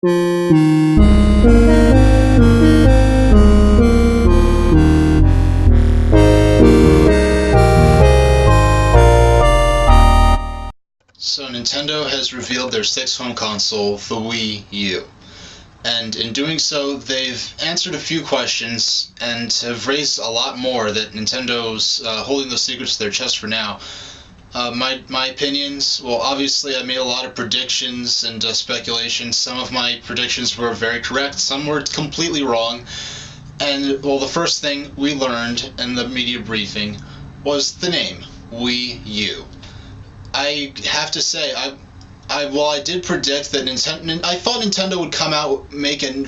So Nintendo has revealed their sixth home console, the Wii U. And in doing so, they've answered a few questions and have raised a lot more that Nintendo's holding those secrets to their chest for now. My opinions, well, obviously I made a lot of predictions and speculations. Some of my predictions were very correct, some were completely wrong. And, well, the first thing we learned in the media briefing was the name, Wii U. I have to say, I did predict that Nintendo. I thought Nintendo would come out,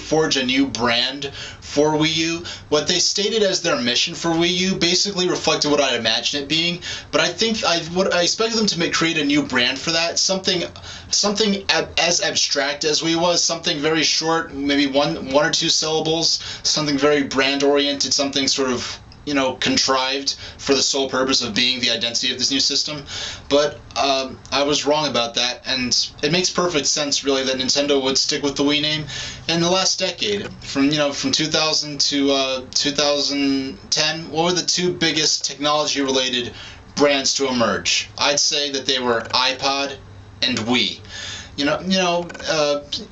forge a new brand for Wii U. What they stated as their mission for Wii U basically reflected what I'd imagine it being. But I think I expected them to create a new brand for that. Something as abstract as Wii was. Something very short, maybe one or two syllables. Something very brand oriented. Something sort of contrived for the sole purpose of being the identity of this new system. But I was wrong about that, and it makes perfect sense, really, that Nintendo would stick with the Wii name. In the last decade, from 2000 to 2010, what were the two biggest technology-related brands to emerge? I'd say that they were iPod and Wii.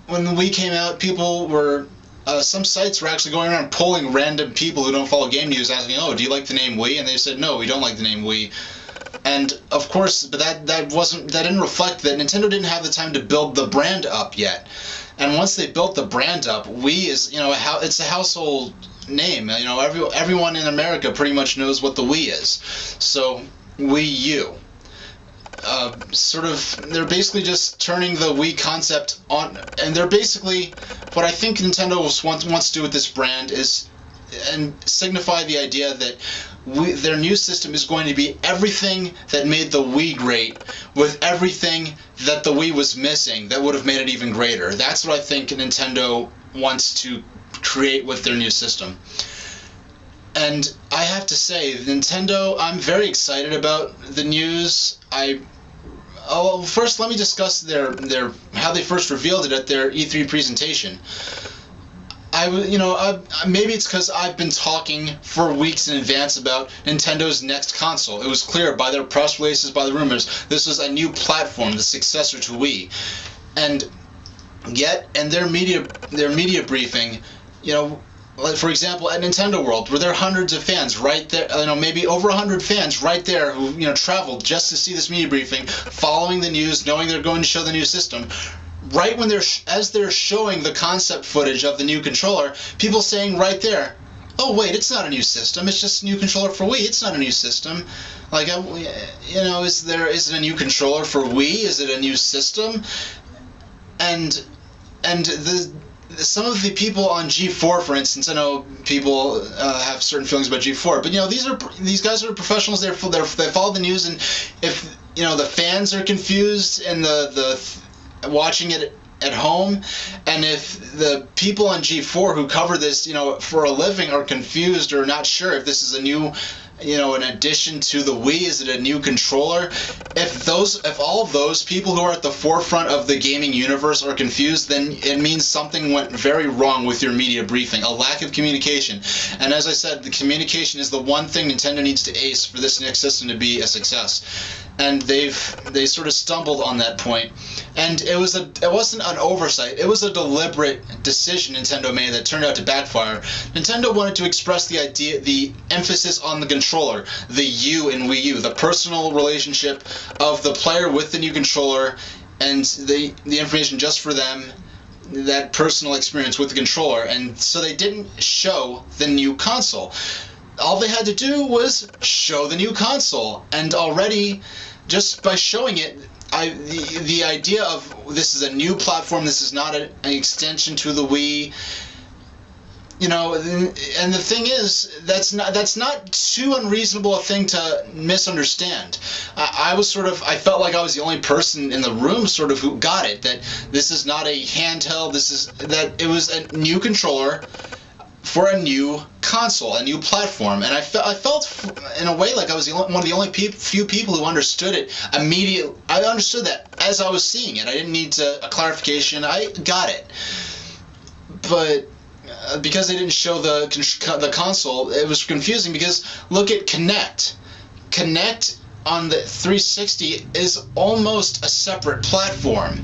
When the Wii came out, people were some sites were actually going around polling random people who don't follow game news, asking, "Oh, do you like the name Wii?" And they said, "No, we don't like the name Wii." And of course, but that didn't reflect that Nintendo didn't have the time to build the brand up yet. And once they built the brand up, Wii is it's a household name. Everyone in America pretty much knows what the Wii is. So Wii U. They're basically just turning the Wii concept on, and they're basically, what I think Nintendo wants to do with this brand is, and signify the idea that their new system is going to be everything that made the Wii great, with everything that the Wii was missing that would have made it even greater. That's what I think Nintendo wants to create with their new system. And I have to say, Nintendo, I'm very excited about the news. First, let me discuss how they first revealed it at their E3 presentation. Maybe it's because I've been talking for weeks in advance about Nintendo's next console. It was clear by their press releases, by the rumors, this was a new platform, the successor to Wii. And yet, in their media briefing, for example, at Nintendo World, were there hundreds of fans right there, maybe over 100 fans right there who, traveled just to see this media briefing, following the news, knowing they're going to show the new system. Right when as they're showing the concept footage of the new controller, people saying right there, "Oh wait, it's not a new system. It's just a new controller for Wii. It's not a new system." Like, is it a new controller for Wii? Is it a new system? And some of the people on G4, for instance, I know people have certain feelings about G4, but these guys are professionals. They follow the news, and if the fans are confused and the watching it at home, and if the people on G4 who cover this for a living are confused or not sure if this is a new an addition to the Wii, is it a new controller? If all of those people who are at the forefront of the gaming universe are confused, then it means something went very wrong with your media briefing, a lack of communication. And as I said, the communication is the one thing Nintendo needs to ace for this next system to be a success. And they sort of stumbled on that point. And it wasn't an oversight. It was a deliberate decision Nintendo made that turned out to backfire. Nintendo wanted to express the emphasis on the controller, the U in Wii U, the personal relationship of the player with the new controller, and the information just for them, that personal experience with the controller. And so they didn't show the new console. All they had to do was show the new console, and already, just by showing it, the idea of this is a new platform, this is not an extension to the Wii, and the thing is, that's not too unreasonable a thing to misunderstand. I felt like I was the only person in the room sort of who got it, that this is not a handheld, that it was a new controller for a new console, a new platform. And I felt in a way like I was one of the only few people who understood it immediately. I understood that as I was seeing it. I didn't need a clarification. I got it. but because they didn't show the console, it was confusing because look at Kinect. Kinect on the 360 is almost a separate platform,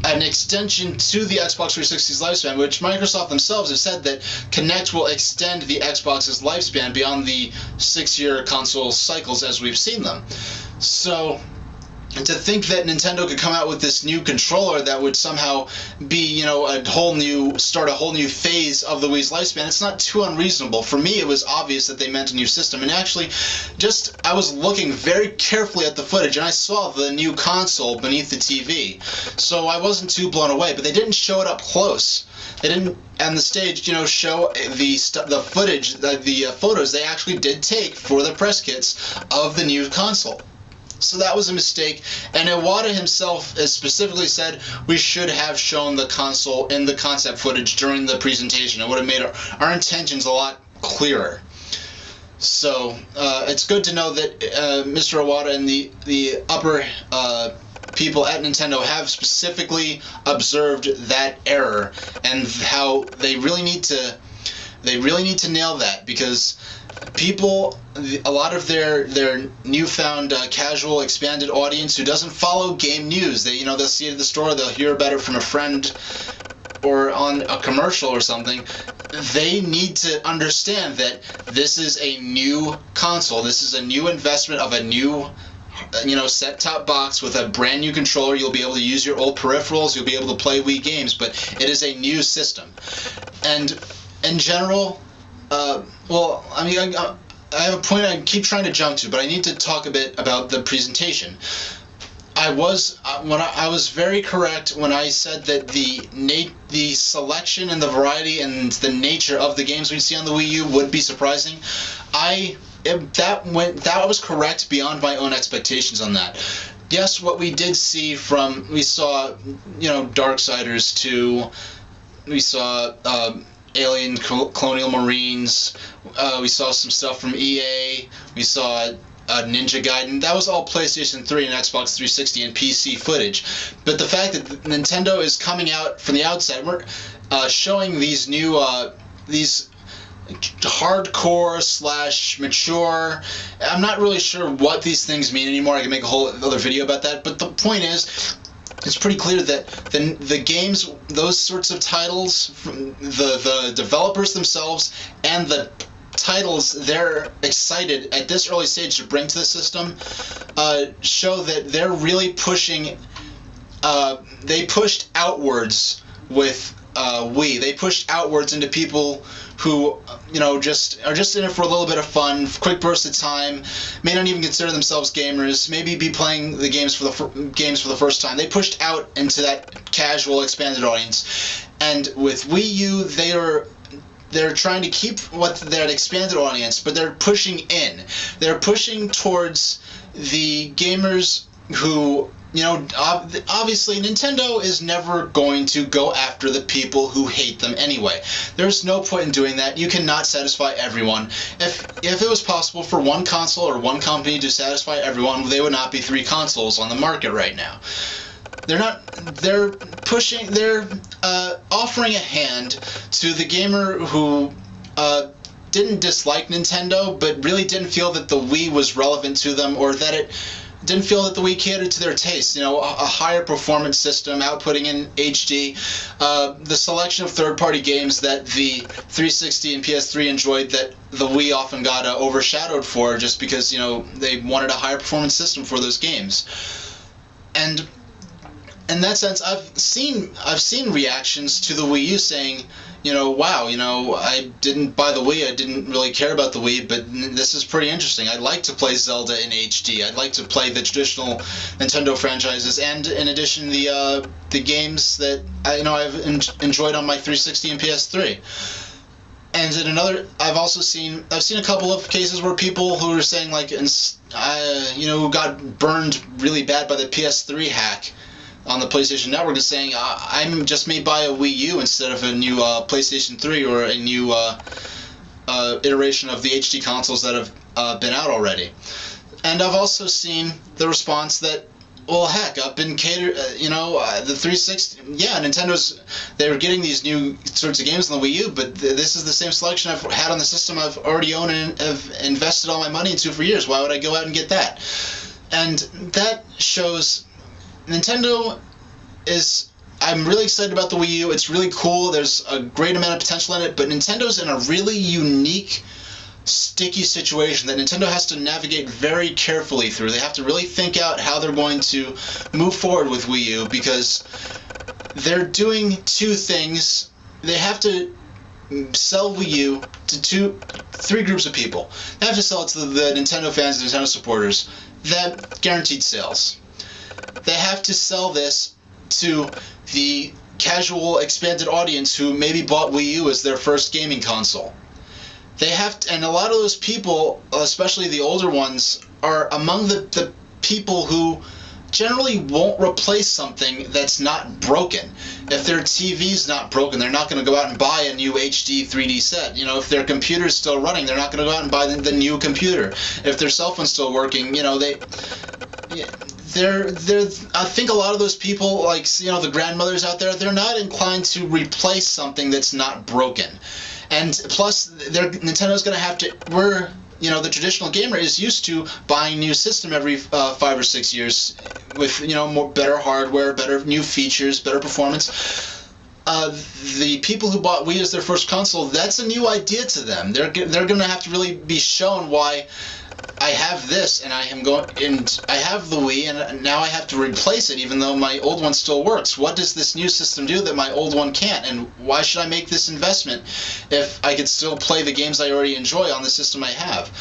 an extension to the Xbox 360's lifespan, which Microsoft themselves have said that Kinect will extend the Xbox's lifespan beyond the 6-year console cycles as we've seen them. So to think that Nintendo could come out with this new controller that would somehow be, start a whole new phase of the Wii's lifespan, it's not too unreasonable. For me, it was obvious that they meant a new system. And actually, I was looking very carefully at the footage, and I saw the new console beneath the TV. So I wasn't too blown away, but they didn't show it up close. They didn't, on the stage, show the footage, the photos they actually did take for the press kits of the new console. So that was a mistake, and Iwata himself has specifically said we should have shown the console in the concept footage during the presentation. It would have made our intentions a lot clearer. So it's good to know that Mr. Iwata and the upper people at Nintendo have specifically observed that error, and how they really need to nail that, because people, a lot of their newfound casual expanded audience who doesn't follow game news, they'll see it at the store, they'll hear about it from a friend or on a commercial or something. They need to understand that this is a new console. This is a new investment of a new set-top box with a brand new controller. You'll be able to use your old peripherals, you'll be able to play Wii games, but it is a new system. And in general, I have a point I keep trying to jump to, but I need to talk a bit about the presentation. I was very correct when I said that the selection and the variety and the nature of the games we see on the Wii U would be surprising. That was correct beyond my own expectations on that. Yes, what we did see we saw Darksiders 2, we saw Alien Colonial Marines, we saw some stuff from EA, we saw Ninja Gaiden. That was all PlayStation 3 and Xbox 360 and PC footage. But the fact that Nintendo is coming out from the outset, we're showing these new, these hardcore / mature. I'm not really sure what these things mean anymore. I can make a whole other video about that. But the point is, it's pretty clear that the games, those sorts of titles, from the developers themselves and the titles they're excited at this early stage to bring to the system, show that they're really pushing. They pushed outwards with Wii. They pushed outwards into people who are just in it for a little bit of fun, quick bursts of time, may not even consider themselves gamers, maybe be playing the games for the first time. They pushed out into that casual, expanded audience, and with Wii U, they're trying to keep that expanded audience, but they're pushing in. They're pushing towards the gamers who, obviously Nintendo is never going to go after the people who hate them anyway. There's no point in doing that. You cannot satisfy everyone. If it was possible for one console or one company to satisfy everyone, there would not be 3 consoles on the market right now. They're offering a hand to the gamer who didn't dislike Nintendo, but really didn't feel that the Wii was relevant to them, or that it didn't feel that the Wii catered to their taste. A higher performance system, outputting in HD, the selection of third-party games that the 360 and PS3 enjoyed that the Wii often got overshadowed for, just because they wanted a higher performance system for those games. And in that sense, I've seen reactions to the Wii U saying, wow, I didn't buy the Wii, I didn't really care about the Wii, but this is pretty interesting. I'd like to play Zelda in HD. I'd like to play the traditional Nintendo franchises, and in addition, the games that I've enjoyed on my 360 and PS3. And in I've seen a couple of cases where people who are saying who got burned really bad by the PS3 hack on the PlayStation Network is saying, I'm just may buy a Wii U instead of a new PlayStation 3 or a new iteration of the HD consoles that have been out already. And I've also seen the response that Well, heck, I've been the 360. Yeah, they were getting these new sorts of games on the Wii U, but this is the same selection I've had on the system I've already owned and have invested all my money into for years. Why would I go out and get that? And that shows Nintendo is. I'm really excited about the Wii U. It's really cool. There's a great amount of potential in it, but Nintendo's in a really unique, sticky situation that Nintendo has to navigate very carefully through. They have to really think out how they're going to move forward with Wii U, because they're doing two things. They have to sell Wii U to three groups of people. They have to sell it to the Nintendo fans and Nintendo supporters. That guaranteed sales. They have to sell this to the casual expanded audience who maybe bought Wii U as their first gaming console. They have to, and a lot of those people, especially the older ones, are among the people who generally won't replace something that's not broken. If their TV's not broken, they're not going to go out and buy a new HD 3D set. If their computer's still running, they're not going to go out and buy the new computer. If their cell phone's still working, I think a lot of those people, like, the grandmothers out there, they're not inclined to replace something that's not broken. And plus, Nintendo's going to have to. The traditional gamer is used to buying a new system every 5 or 6 years with, better hardware, better new features, better performance. The people who bought Wii as their first console, that's a new idea to them. They're going to have to really be shown why I have this, and I have the Wii, and now I have to replace it, even though my old one still works. What does this new system do that my old one can't? And why should I make this investment if I could still play the games I already enjoy on the system I have?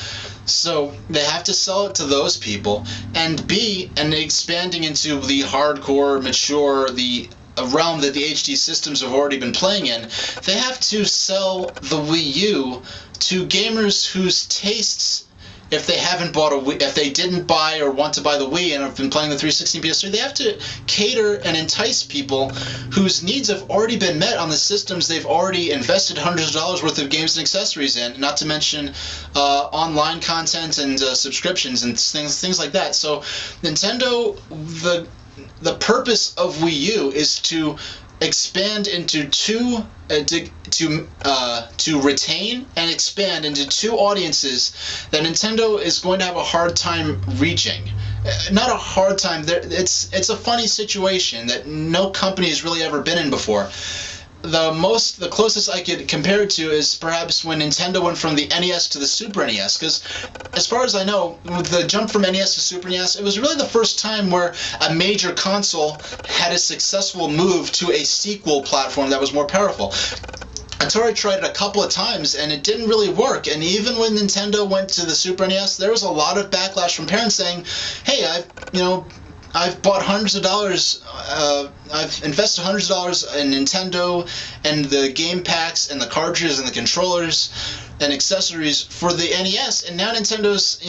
So they have to sell it to those people, and expanding into the hardcore, mature, a realm that the HD systems have already been playing in. They have to sell the Wii U to gamers whose tastes, if they haven't bought a Wii, if they didn't buy or want to buy the Wii and have been playing the 360 and PS3, they have to cater and entice people whose needs have already been met on the systems they've already invested hundreds of dollars worth of games and accessories in, not to mention online content and subscriptions and things like that. So Nintendo, the purpose of Wii U is to expand into to retain and expand into two audiences that Nintendo is going to have a hard time reaching. Not a hard time. It's a funny situation that no company has really ever been in before. The closest I could compare it to is perhaps when Nintendo went from the NES to the Super NES, because as far as I know, with the jump from NES to Super NES, it was really the first time where a major console had a successful move to a sequel platform that was more powerful. Atari tried it a couple of times and it didn't really work, and even when Nintendo went to the Super NES, there was a lot of backlash from parents saying, hey, I've bought hundreds of dollars, I've invested hundreds of dollars in Nintendo and the game packs and the cartridges and the controllers and accessories for the NES, and now Nintendo's,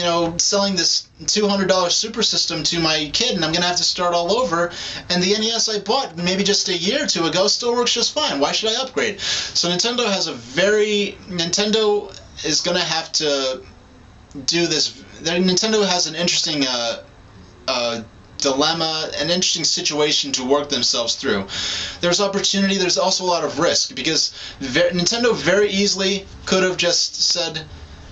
selling this $200 Super System to my kid, and I'm going to have to start all over, and the NES I bought maybe just a year or two ago still works just fine. Why should I upgrade? So Nintendo is going to have to do this. Nintendo has an interesting dilemma, an interesting situation to work themselves through. There's opportunity, there's also a lot of risk, because Nintendo very easily could have just said,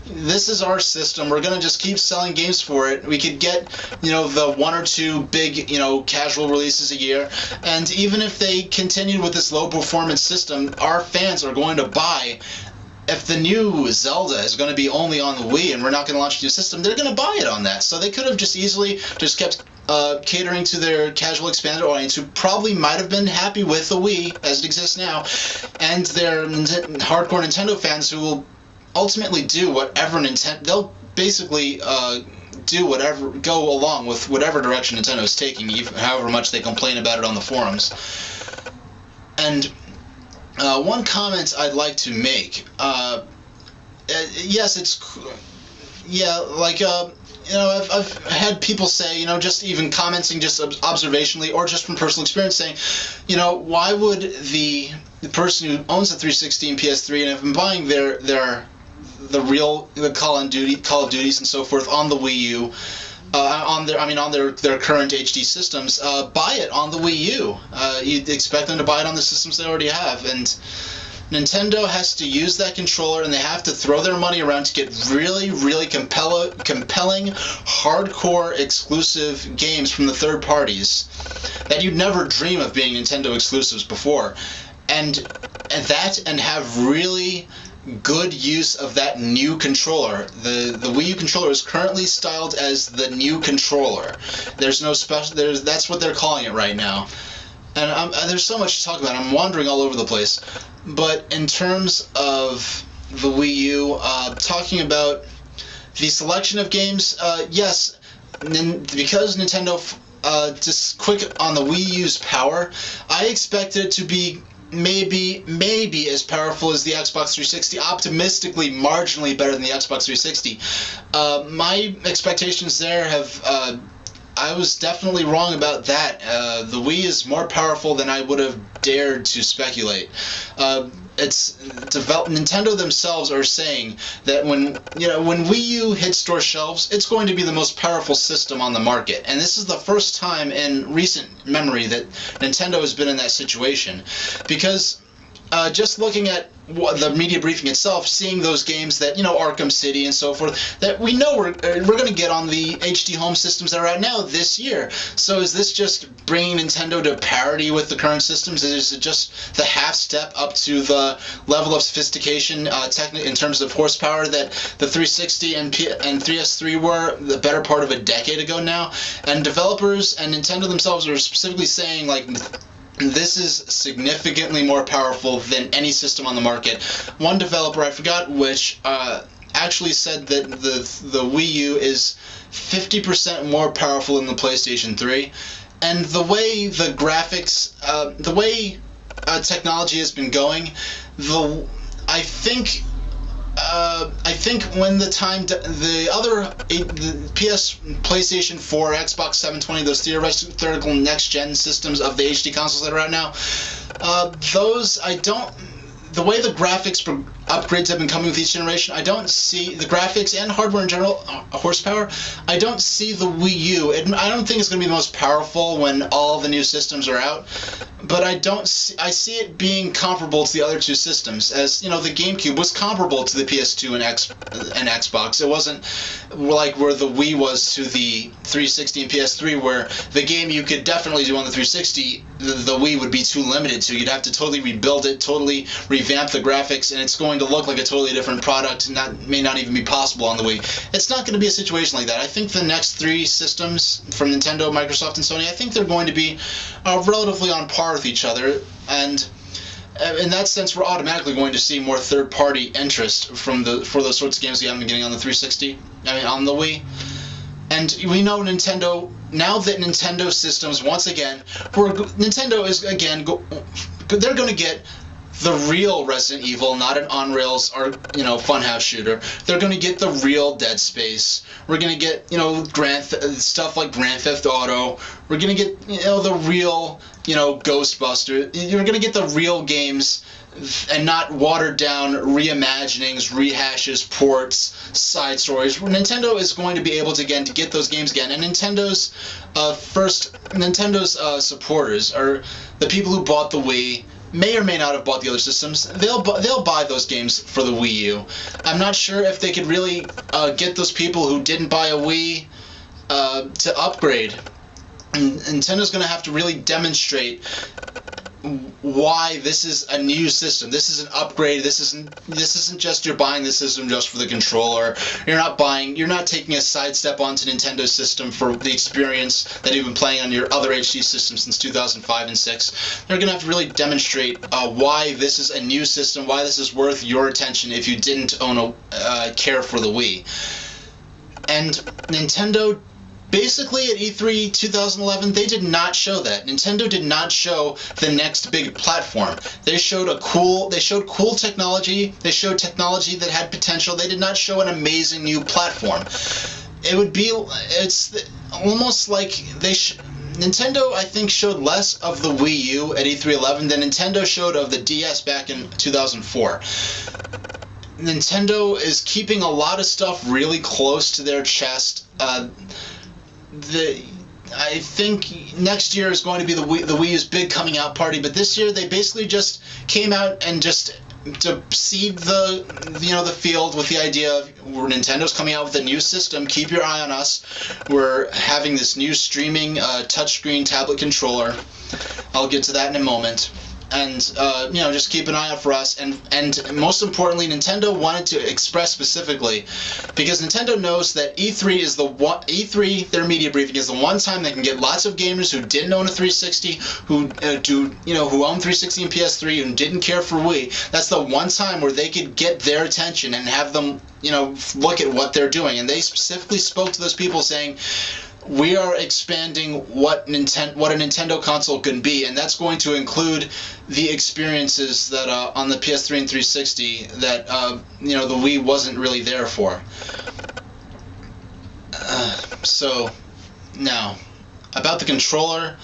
this is our system, we're going to just keep selling games for it. We could get, the one or two big, casual releases a year, and even if they continued with this low performance system, our fans are going to buy. If the new Zelda is going to be only on the Wii and we're not going to launch a new system, they're going to buy it on that. So they could have just easily kept catering to their casual expanded audience, who probably might have been happy with the Wii as it exists now, and their hardcore Nintendo fans who will ultimately do whatever they'll basically go along with whatever direction Nintendo is taking, however much they complain about it on the forums. And one comment I'd like to make, I've had people say, just even commenting just observationally or just from personal experience saying, why would the person who owns the 360 and PS3 and have been buying the Call of Duties and so forth on the Wii U, their current HD systems, buy it on the Wii U. You'd expect them to buy it on the systems they already have, and Nintendo has to use that controller, and they have to throw their money around to get really, really compelling, hardcore exclusive games from the third parties that you'd never dream of being Nintendo exclusives before, and have really good use of that new controller. The Wii U controller is currently styled as the new controller. There's no special. That's what they're calling it right now. And there's so much to talk about. I'm wandering all over the place. But in terms of the Wii U, talking about the selection of games, yes, because Nintendo, just quick on the Wii U's power, I expect it to be maybe as powerful as the Xbox 360, optimistically marginally better than the Xbox 360. My expectations there have, I was definitely wrong about that. The Wii is more powerful than I would have dared to speculate. Nintendo themselves are saying that when Wii U hits store shelves, it's going to be the most powerful system on the market, and this is the first time in recent memory that Nintendo has been in that situation, because just looking at the media briefing itself, seeing those games that, Arkham City and so forth, that we know we're going to get on the HD home systems that are out now this year. So is this just bringing Nintendo to parity with the current systems? Is it just the half step up to the level of sophistication in terms of horsepower that the 360 and 3S3 were the better part of a decade ago now? And developers and Nintendo themselves are specifically saying, like, this is significantly more powerful than any system on the market. One developer, I forgot which, actually said that the Wii U is 50% more powerful than the PlayStation 3. And the way the graphics, the way technology has been going, I think when the PlayStation 4, Xbox 720, those theoretical next-gen systems of the HD consoles that are out now, the way the graphics upgrades have been coming with each generation, I don't see the graphics and hardware in general, horsepower, I don't see the Wii U. I don't think it's going to be the most powerful when all the new systems are out, but I see it being comparable to the other two systems. As the GameCube was comparable to the PS2 and Xbox. It wasn't like where the Wii was to the 360 and PS3, where the game you could definitely do on the 360, the Wii would be too limited to. You'd have to totally rebuild it, totally revamp the graphics, and it's going to look like a totally different product, and that may not even be possible on the Wii. It's not going to be a situation like that. I think the next three systems from Nintendo, Microsoft, and Sony, I think they're going to be relatively on par with each other, and in that sense, we're automatically going to see more third-party interest for those sorts of games we haven't been getting on the 360, on the Wii. And we know Nintendo, now that Nintendo systems, once again, Nintendo is, again, they're going to get the real Resident Evil, not an on-rails or funhouse shooter. They're going to get the real Dead Space. We're going to get stuff like Grand Theft Auto. We're going to get the real Ghostbusters. You're going to get the real games, and not watered down reimaginings, rehashes, ports, side stories. Nintendo is going to be able to get those games again, and Nintendo's supporters are the people who bought the Wii. May or may not have bought the other systems. They'll buy those games for the Wii U. I'm not sure if they could really get those people who didn't buy a Wii to upgrade. And Nintendo's going to have to really demonstrate why this is a new system. This is an upgrade. This isn't just you're buying the system just for the controller. You're not taking a sidestep onto Nintendo's system for the experience that you've been playing on your other HD systems since 2005 and 6. They're going to have to really demonstrate why this is a new system, why this is worth your attention if you didn't own care for the Wii. And Nintendo, basically at E3 2011, they did not show that. Nintendo did not show the next big platform. They showed cool technology. They showed technology that had potential. They did not show an amazing new platform. It's almost like Nintendo, I think, showed less of the Wii U at E311 than Nintendo showed of the DS back in 2004. Nintendo is keeping a lot of stuff really close to their chest. I think next year is going to be the Wii U's big coming out party, but this year they basically just came out and just to seed the field with the idea of Nintendo's coming out with a new system. Keep your eye on us. We're having this new streaming touchscreen tablet controller. I'll get to that in a moment. And just keep an eye out for us. And most importantly, Nintendo wanted to express specifically, because Nintendo knows that E3 is E3, their media briefing, is the one time they can get lots of gamers who didn't own a 360, who own 360 and PS3 and didn't care for Wii. That's the one time where they could get their attention and have them look at what they're doing. And they specifically spoke to those people saying, we are expanding what a Nintendo console can be, and that's going to include the experiences that on the PS3 and 360 that the Wii wasn't really there for. So now about the controller.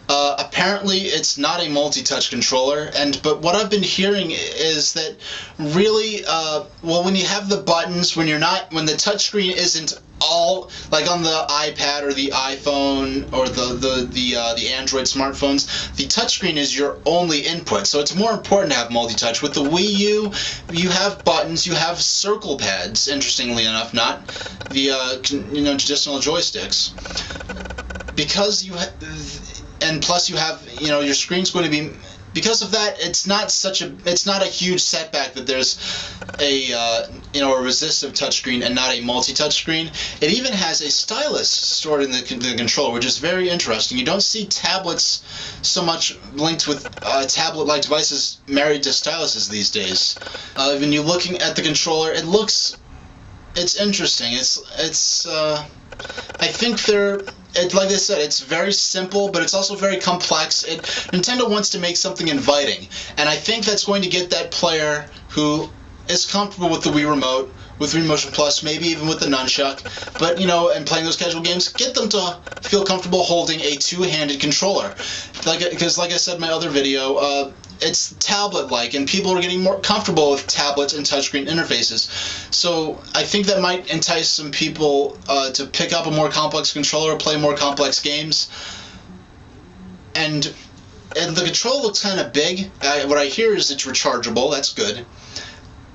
Apparently it's not a multi-touch controller, but what I've been hearing is that really, when you have the buttons, when the touchscreen isn't all like on the iPad or the iPhone or the Android smartphones, the touchscreen is your only input. So it's more important to have multi-touch. With the Wii U, you have buttons, you have circle pads. Interestingly enough, not the traditional joysticks, because and plus you have your screen's going to be. Because of that, it's not a huge setback that there's a resistive touchscreen and not a multi-touch screen. It even has a stylus stored in the controller, which is very interesting. You don't see tablets so much linked with tablet-like devices married to styluses these days. When you're looking at the controller, it's interesting. I think like I said, it's very simple, but it's also very complex. Nintendo wants to make something inviting, and I think that's going to get that player who is comfortable with the Wii Remote, with Wii Motion Plus, maybe even with the nunchuck, but and playing those casual games, get them to feel comfortable holding a two-handed controller. Because like I said in my other video, it's tablet-like, and people are getting more comfortable with tablets and touchscreen interfaces. So I think that might entice some people to pick up a more complex controller, play more complex games. And the controller looks kind of big. What I hear is it's rechargeable. That's good.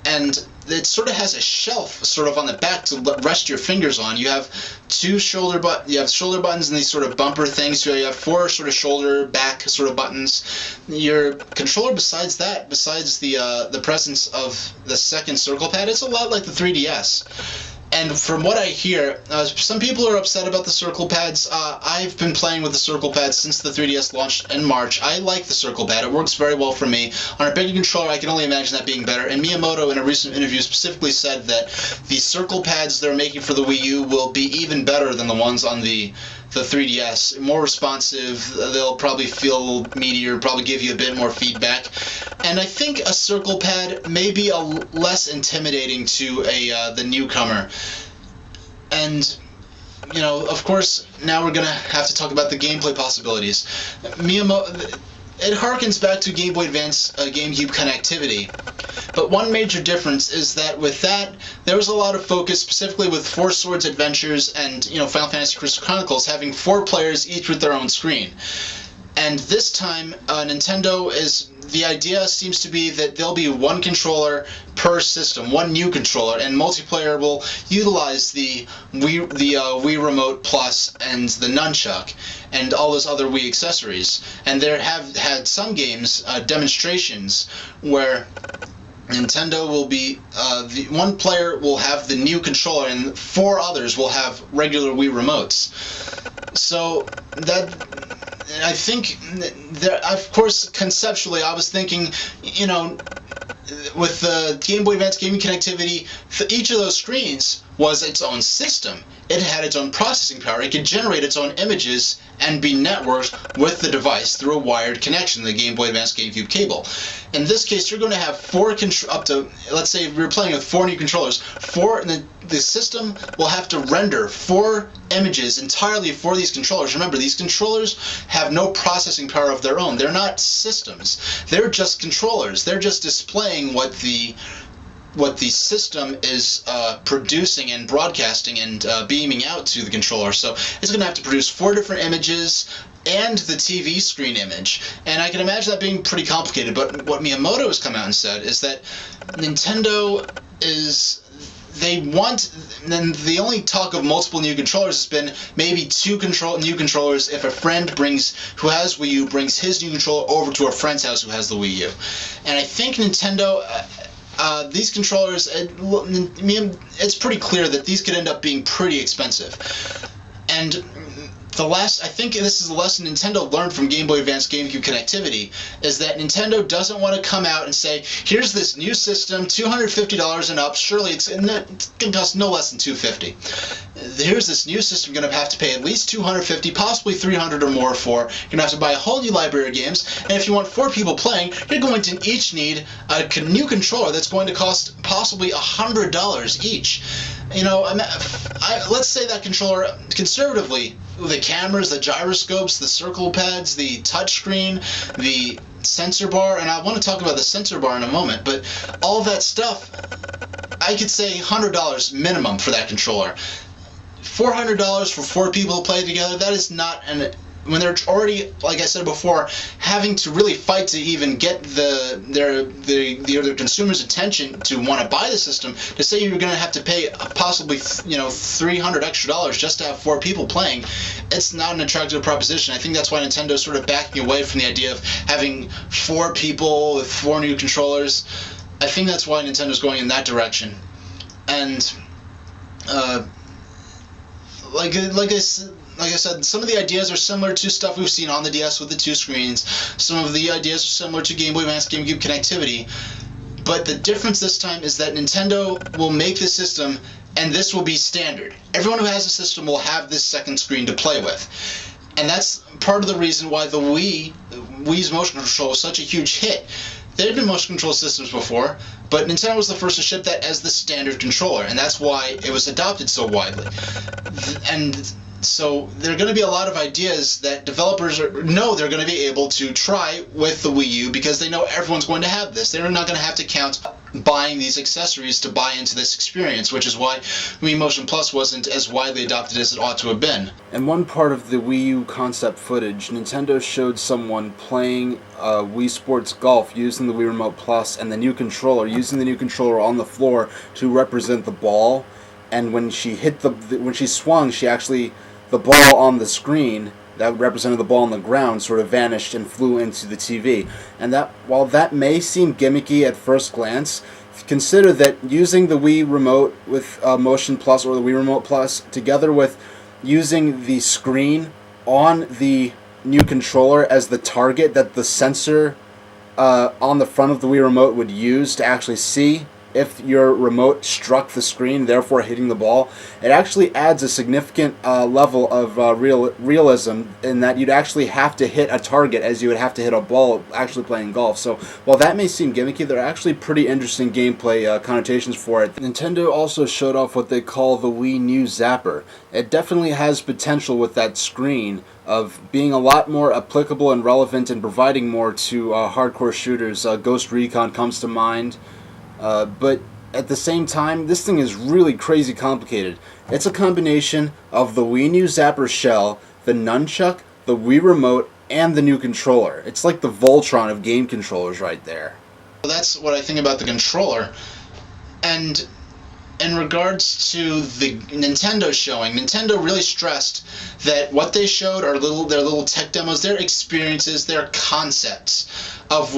And it sort of has a shelf sort of on the back to rest your fingers on. You have shoulder buttons and these sort of bumper things. So you have 4 sort of shoulder back sort of buttons. Your controller, besides the presence of the second circle pad, it's a lot like the 3DS. And from what I hear, some people are upset about the circle pads. I've been playing with the circle pads since the 3DS launched in March. I like the circle pad. It works very well for me. On a bigger controller, I can only imagine that being better. And Miyamoto, in a recent interview, specifically said that the circle pads they're making for the Wii U will be even better than the ones on the 3DS. More responsive. They'll probably feel meatier, probably give you a bit more feedback. And I think a circle pad may be less intimidating to the newcomer. And of course, now we're gonna have to talk about the gameplay possibilities. It harkens back to Game Boy Advance GameCube connectivity. But one major difference is that with that, there was a lot of focus specifically with Four Swords Adventures and Final Fantasy Crystal Chronicles having 4 players each with their own screen. And this time, the idea seems to be that there'll be one controller per system, one new controller, and multiplayer will utilize the Wii Remote Plus and the nunchuck and all those other Wii accessories. And there have had some games, demonstrations, where Nintendo will be, one player will have the new controller and 4 others will have regular Wii remotes. So I think of course, conceptually, I was thinking, with the Game Boy Advance gaming connectivity, each of those screens was its own system. It had its own processing power. It could generate its own images and be networked with the device through a wired connection, the Game Boy Advance GameCube cable. In this case, you're going to have let's say we're playing with 4 new controllers. The system will have to render 4 images entirely for these controllers. Remember, these controllers have no processing power of their own. They're not systems. They're just controllers. They're just displaying what the what the system is producing and broadcasting and beaming out to the controller. So it's going to have to produce 4 different images and the TV screen image. And I can imagine that being pretty complicated, but what Miyamoto has come out and said is that Nintendo is... They want, and the only talk of multiple new controllers has been maybe 2 new controllers if a friend who has Wii U brings his new controller over to a friend's house who has the Wii U. And I think Nintendo, these controllers, it's pretty clear that these could end up being pretty expensive. And I think this is the lesson Nintendo learned from Game Boy Advance GameCube connectivity, is that Nintendo doesn't want to come out and say, here's this new system, $250 and up, surely it's going to cost no less than $250. Here's this new system you're going to have to pay at least $250, possibly $300 or more for. You're going to have to buy a whole new library of games, and if you want 4 people playing, you're going to each need a new controller that's going to cost possibly $100 each. You know, let's say that controller, conservatively, the cameras, the gyroscopes, the circle pads, the touchscreen, the sensor bar, and I want to talk about the sensor bar in a moment, but all of that stuff, I could say $100 minimum for that controller. $400 for 4 people to play together, that is not when they're already, like I said before, having to really fight to even get their consumers' attention to want to buy the system, to say you're going to have to pay possibly $300 extra just to have 4 people playing, it's not an attractive proposition. I think that's why Nintendo's sort of backing away from the idea of having 4 people with 4 new controllers. I think that's why Nintendo's going in that direction. And like I said, some of the ideas are similar to stuff we've seen on the DS with the 2 screens. Some of the ideas are similar to Game Boy Advance GameCube connectivity. But the difference this time is that Nintendo will make the system, and this will be standard. Everyone who has a system will have this second screen to play with. And that's part of the reason why the Wii's motion control was such a huge hit. There had been motion control systems before, but Nintendo was the first to ship that as the standard controller, and that's why it was adopted so widely. And so there are going to be a lot of ideas that developers know they're going to be able to try with the Wii U, because they know everyone's going to have this. They're not going to have to count buying these accessories to buy into this experience, which is why Wii Motion Plus wasn't as widely adopted as it ought to have been. In one part of the Wii U concept footage, Nintendo showed someone playing Wii Sports Golf using the Wii Remote Plus and the new controller, using the new controller on the floor to represent the ball. And when she when she swung, the ball on the screen that represented the ball on the ground sort of vanished and flew into the TV. And that, while that may seem gimmicky at first glance, consider that using the Wii Remote with Motion Plus or the Wii Remote Plus together with using the screen on the new controller as the target that the sensor on the front of the Wii Remote would use to actually see if your remote struck the screen, therefore hitting the ball, it actually adds a significant level of realism in that you'd actually have to hit a target as you would have to hit a ball actually playing golf. So while that may seem gimmicky, there are actually pretty interesting gameplay connotations for it. Nintendo also showed off what they call the Wii New Zapper. It definitely has potential with that screen of being a lot more applicable and relevant and providing more to hardcore shooters. Ghost Recon comes to mind. But at the same time, this thing is really crazy complicated. It's a combination of the Wii New Zapper shell, the nunchuck, the Wii Remote, and the new controller. It's like the Voltron of game controllers right there. That's what I think about the controller. And in regards to the Nintendo showing, Nintendo really stressed that what they showed are their little tech demos, their experiences, their concepts of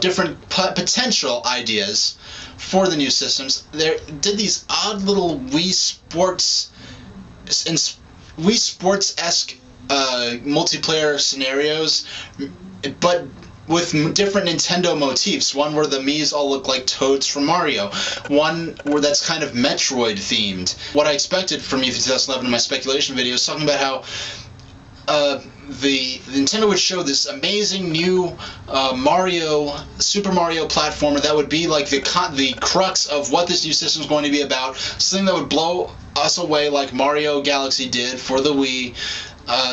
different potential ideas for the new systems. They did these odd little Wii Sports-esque multiplayer scenarios, but with different Nintendo motifs. One where the Miis all look like Toads from Mario. One where that's kind of Metroid themed. What I expected from E3 2011 in my speculation video is talking about how the Nintendo would show this amazing new Super Mario platformer that would be like the crux of what this new system is going to be about. Something that would blow us away like Mario Galaxy did for the Wii.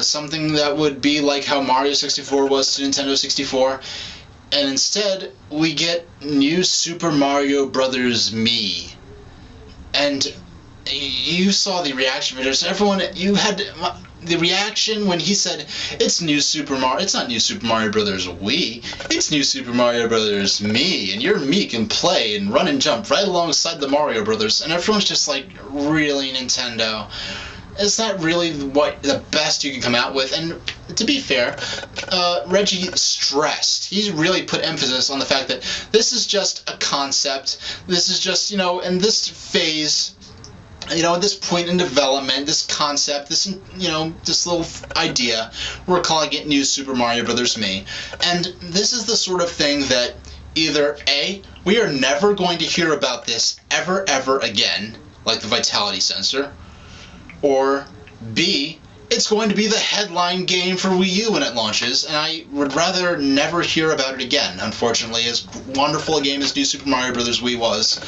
Something that would be like how Mario 64 was to Nintendo 64. and instead we get New Super Mario Brothers Me. And you saw the reaction videos. Everyone, you had the reaction when he said, "It's New Super Mario. It's not New Super Mario Brothers Wii. It's New Super Mario Brothers Me, and your Me can play and run and jump right alongside the Mario Brothers." And everyone's just like, "Really, Nintendo? Is that really what the best you can come out with?" And to be fair, Reggie stressed. He really put emphasis on the fact that this is just a concept. This is just, in this phase, at this point in development, this concept, this little idea, we're calling it New Super Mario Brothers Me. And this is the sort of thing that either A, we are never going to hear about this ever again, like the Vitality Sensor, or B, it's going to be the headline game for Wii U when it launches, and I would rather never hear about it again, unfortunately, as wonderful a game as New Super Mario Bros. Wii was.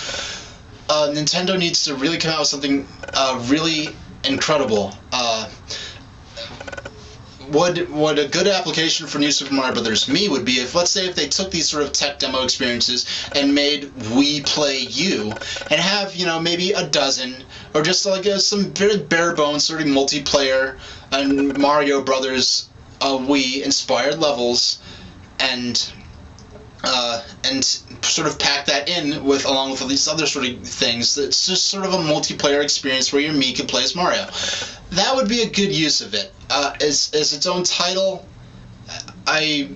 Nintendo needs to really come out with something really incredible. What a good application for New Super Mario Bros. Me would be if, let's say, if they took these sort of tech demo experiences and made Wii Play U, and have, maybe a dozen, or just like some very bare bones sort of multiplayer and Mario Brothers Wii inspired levels, and sort of pack that in along with all these other sort of things. It's just sort of a multiplayer experience where your Me can play as Mario. That would be a good use of it. As its own title, I'll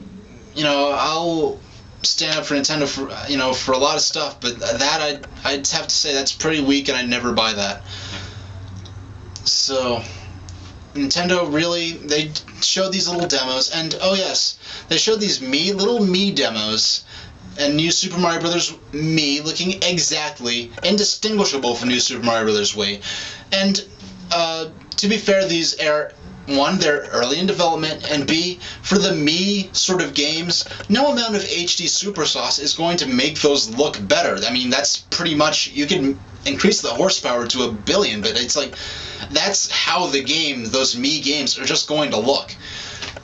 stand up for Nintendo for a lot of stuff, but that I'd have to say that's pretty weak, and I'd never buy that. So Nintendo really, they showed these little demos, and oh yes, they showed these little Me demos, and New Super Mario Bros. Me looking exactly indistinguishable from New Super Mario Bros. Wii. And to be fair, these are, one, they're early in development, and B, for the Me sort of games, no amount of HD Super Sauce is going to make those look better. I mean, that's pretty much, you can increase the horsepower to 1 billion, but it's like, that's how those Me games are just going to look.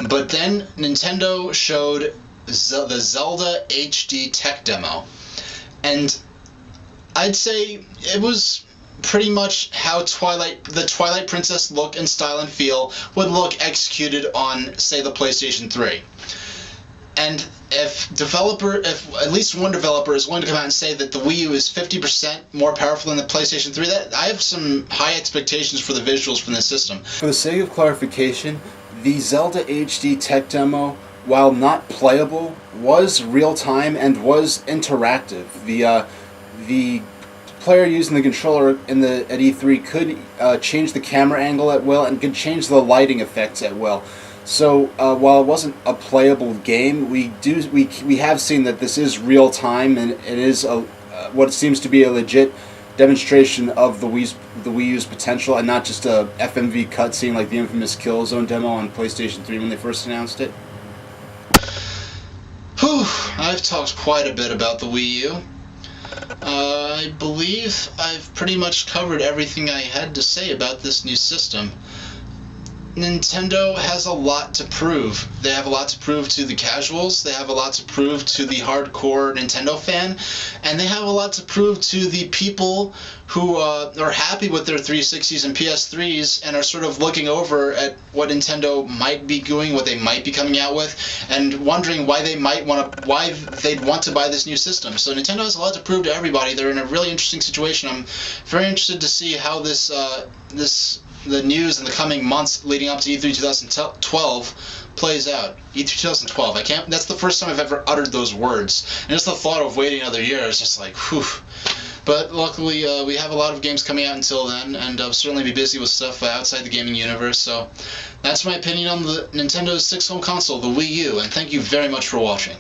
But then Nintendo showed the Zelda HD tech demo, and I'd say it was pretty much how the Twilight Princess look and style and feel would look executed on, say, the PlayStation 3. And if at least one developer is willing to come out and say that the Wii U is 50% more powerful than the PlayStation 3, I have some high expectations for the visuals from this system. For the sake of clarification, the Zelda HD tech demo, while not playable, was real-time and was interactive. The player using the controller at E3 could change the camera angle at will and could change the lighting effects at will. So while it wasn't a playable game, we have seen that this is real time, and it is what seems to be a legit demonstration of the Wii U's potential, and not just a FMV cutscene like the infamous Killzone demo on PlayStation 3 when they first announced it. Whew, I've talked quite a bit about the Wii U. I believe I've pretty much covered everything I had to say about this new system. Nintendo has a lot to prove. They have a lot to prove to the casuals, they have a lot to prove to the hardcore Nintendo fan, and they have a lot to prove to the people who are happy with their 360s and PS3s and are sort of looking over at what Nintendo might be doing, what they might be coming out with, and wondering why they'd want to buy this new system. So Nintendo has a lot to prove to everybody. They're in a really interesting situation. I'm very interested to see how the news in the coming months leading up to E3 2012 plays out. E3 2012. That's the first time I've ever uttered those words. And just the thought of waiting another year is just like, whew. But luckily, we have a lot of games coming out until then, and I'll certainly be busy with stuff outside the gaming universe. So that's my opinion on the Nintendo's 6th home console, the Wii U, and thank you very much for watching.